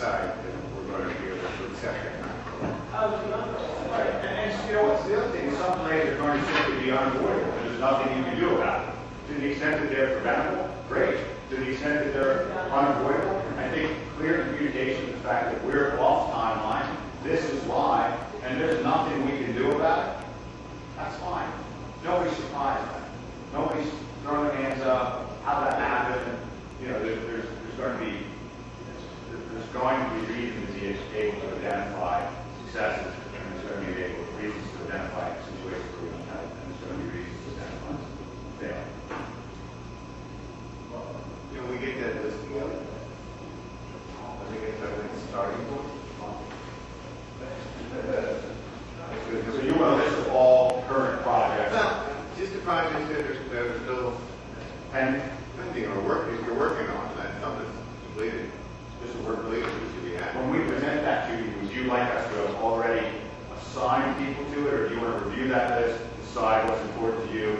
decide that we're going to be able to accept it. Right. And you know what's the other thing? Some delays are going to simply be unavoidable. There's nothing you can do about it. To the extent that they're preventable, great. To the extent that they're unavoidable, I think clear communication of the fact that we're off timeline, this is why, and there's nothing we can do about it, that's fine. Nobody's surprised by it. Nobody's throwing their hands up. How that happened? You know, there's going to be reasons to be able to identify successes, and there's going to be reasons to identify situations where we don't have it, and there's going to be reasons to identify failure. Can we get that list together? I think it's a starting point. So you want to list all current projects? No, just the projects that are still pending or you're working on. That's something that's completed. Just a work completed, we should be happy. When we present that to you, would you like us to have already assigned people to it, or do you want to review that list, decide what's important to you,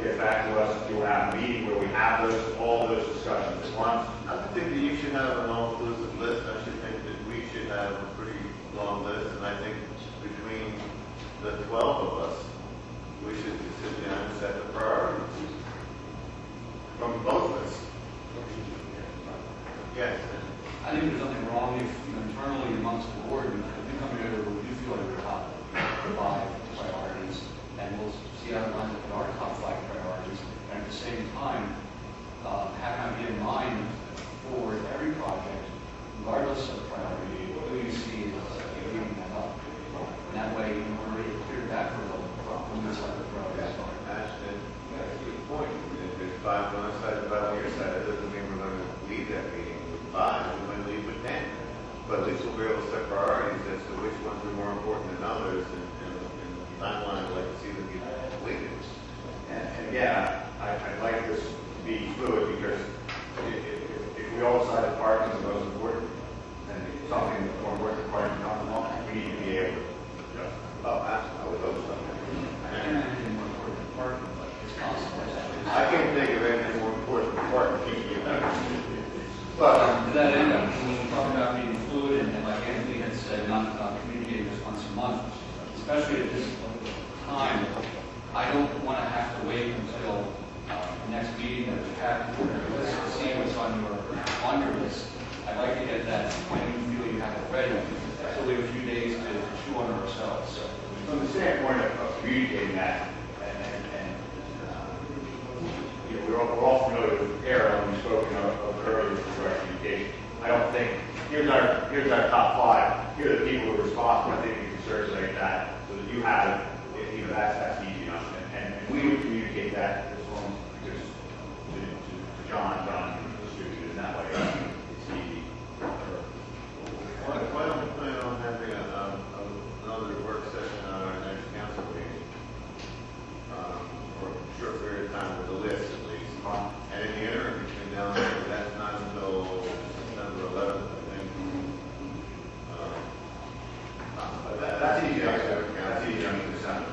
get back to us? Do you want to have a meeting where we have all those discussions at once? I think that you should have an all-inclusive list. I should think that we should have a pretty long list, and I think between the 12 of us, we should sit down and set the priorities from both of us. Yes. I think there's nothing wrong if internally amongst the board, we come together what you feel like the top 5 priorities, and we'll see how it lines up with our top 5 priorities. And at the same time, have an idea in mind for every project, regardless of priority, who you see as leading that up. And that way, we're really clear back for when we start the priorities. Ashton, that's a good point. If there's 5 on our side and 5 on your side, that doesn't mean we're going to leave that meeting with 5. We're going to leave with 10. But at least we'll be able to set priorities as to which ones are more important than others, and the timeline I'd like to see them get completed. And again, I'd like this to be fluid, because if we all decide that parking is the most important, and something that's more important than parking comes along, we need to be able to adjust. Oh, absolutely. I would hope so. Anything more important than parking, but it's possible. I can't think of anything more important than parking. But to that end, when we talk about being fluid, and like Anthony had said, not communicating just once a month, especially at this time, I don't want to have to wait until the next meeting that we have to see what's on your list. I'd like to get that when you feel you have it ready, so we have a few days to chew on ourselves. So, from the standpoint of communicating that, we're all familiar with Arrow, and we've spoken of earlier with regard to communication. I don't think, here's our top 5, here are the people who are responsible. I think we can circulate that so that you have it, that's easy enough. And we would communicate that as long as to John can distribute it in that way. It's easy. Why don't we plan on having another work session on our next council meeting for a short period of time with the list at least? And in the interim between now and then, that's not until September 11th, I think. That's easy. That's easy on December.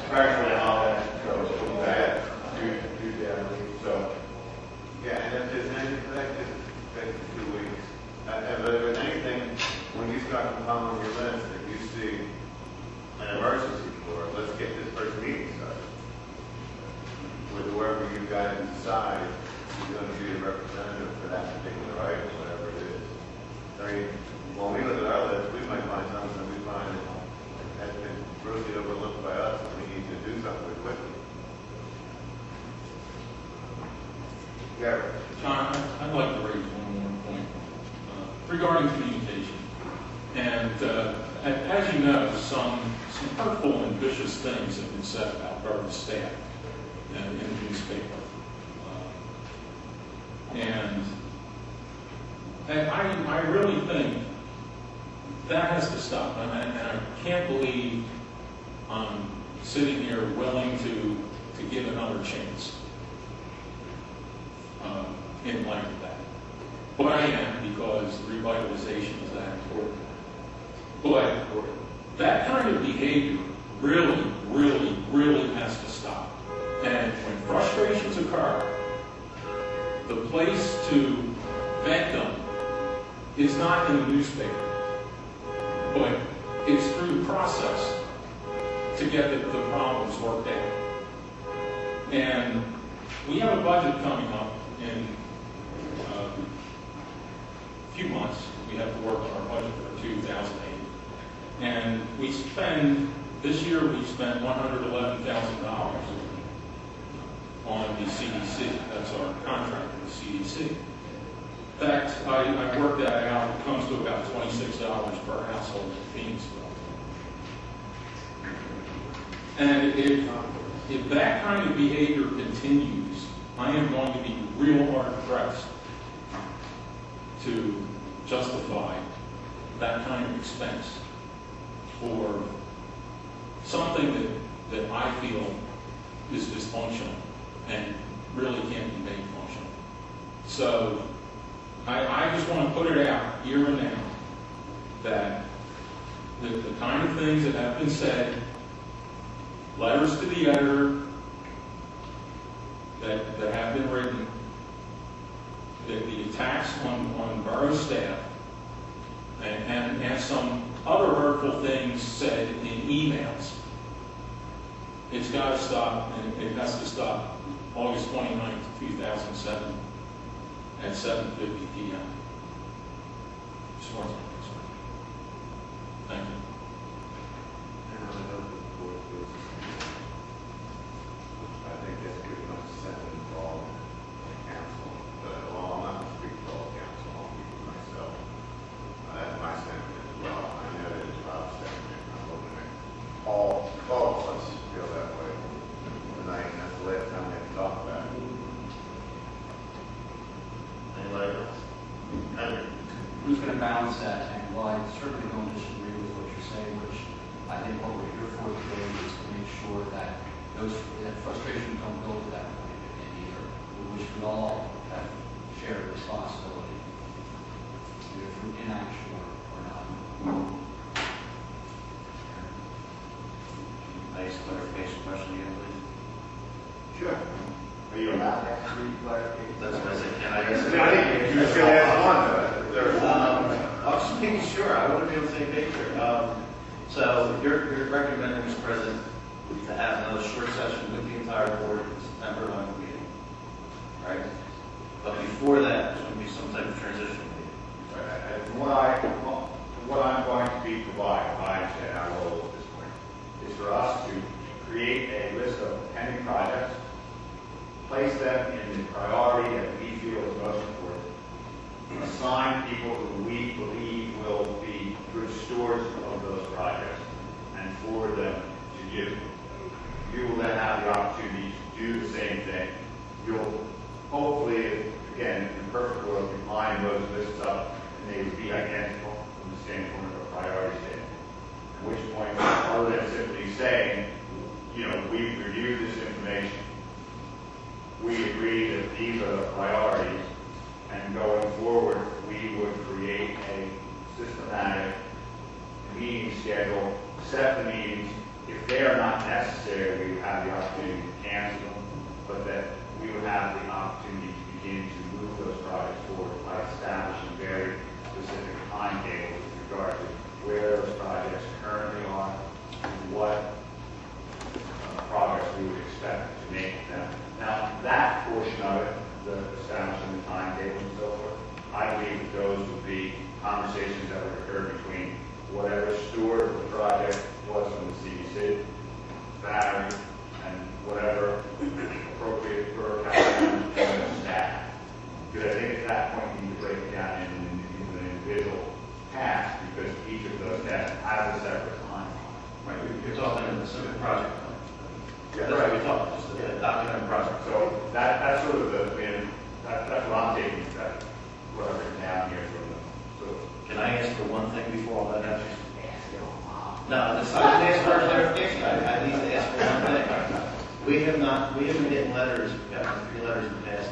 Prior to the holiday, so yeah, and if there's anything, that takes 2 weeks. But if there's anything, when you start compiling your list, if you see an emergency for it, let's get this first meeting started. With whoever you guys decide is going to be the representative for that particular item, whatever it is. I mean, when we look at our list, we might find something we find that has been grossly overlooked by us, and we need to do something quickly. Yeah. John, I'd like to raise one more point regarding communication. And as you know, some hurtful and vicious things have been said about borough staff in the newspaper. And I really think that has to stop. And I can't believe I'm sitting here willing to give another chance in light of that. But I am, because revitalization is that important. But that kind of behavior really, really, really has to stop. And when frustrations occur, the place to vent them is not in the newspaper, but it's through the process to get the problems worked out. And we have a budget coming up in a few months. We have to work on our budget for 2008. And this year we spent $111,000 on the CDC. That's our contract with the CDC. In fact, I worked that out. It comes to about $26 per household in Phoenixville. And if that kind of behavior continues, I am going to be real hard pressed to justify that kind of expense for something that I feel is dysfunctional and really can't be made functional. So I just want to put it out here and now that the kind of things that have been said, letters to the editor that have been written, the attacks on borough staff, and some other hurtful things said in emails. It's got to stop, and it has to stop August 29th, 2007 at 7:50 p.m. As far as I'm concerned. Thank you. I think that's pretty much sentiment for all the council. Well, I'm not speaking for all council, I'll speak for myself. That's my sentiment as well. I know that it's Rob's sentiment. I'm hoping that all of us feel that way tonight, and that's the last time we have to talk about it. Anybody else? I'm just going to balance that, and while I certainly don't disagree with what you're saying, which I think what we're here for today is to make sure that that frustrations don't build to that point in either, which we all have shared responsibility, either through inaction or not. Nice clarification question again, please. Sure. Are you allowed to ask me clarification? That's what I said. Can I ask? I think you should ask one. I was just making sure. I want to be on the same page here. So you're recommending, Mr. President, to have another short session with the entire board in September on the meeting, right? But before that, there's going to be some type of transition meeting. What I'm going to be providing, I understand our role at this point, is for us to create a list of pending projects, place them in the priority that we feel is most important, assign people who we believe will be good stewards of those projects, and forward them to you. You will then have the opportunity to do the same thing. You'll hopefully, again, in the perfect world, you line those lists up and they would be identical from the standpoint of a priority statement. At which point, other than simply saying, we've reviewed this information, we agree that these are the priorities, and going forward, we would create a systematic meeting schedule, set the meetings. If they are not necessary, we would have the opportunity to cancel them, but that we would have the opportunity to begin to move those projects forward by establishing very specific timetables with regard to where those projects currently are and what progress we would expect to make them. Now, that portion of it, the establishing the timetable and so forth, I believe that those would be conversations that would occur between whatever steward of the project was from the CDC, Barry, and whatever appropriate borough council and staff. Because I think at that point you need to break it down into an individual task, because each of those tasks has a separate timeline. Right, you're talking in the specific project. Yeah, That's right. what we're talking, just a document project. So that's sort of that's what I'm taking, what I've written down here from the. Can I ask for one thing before all that happens? No, this, I didn't ask for a clarification. I need to ask for one thing. We have been getting letters, we've gotten 3 letters in the past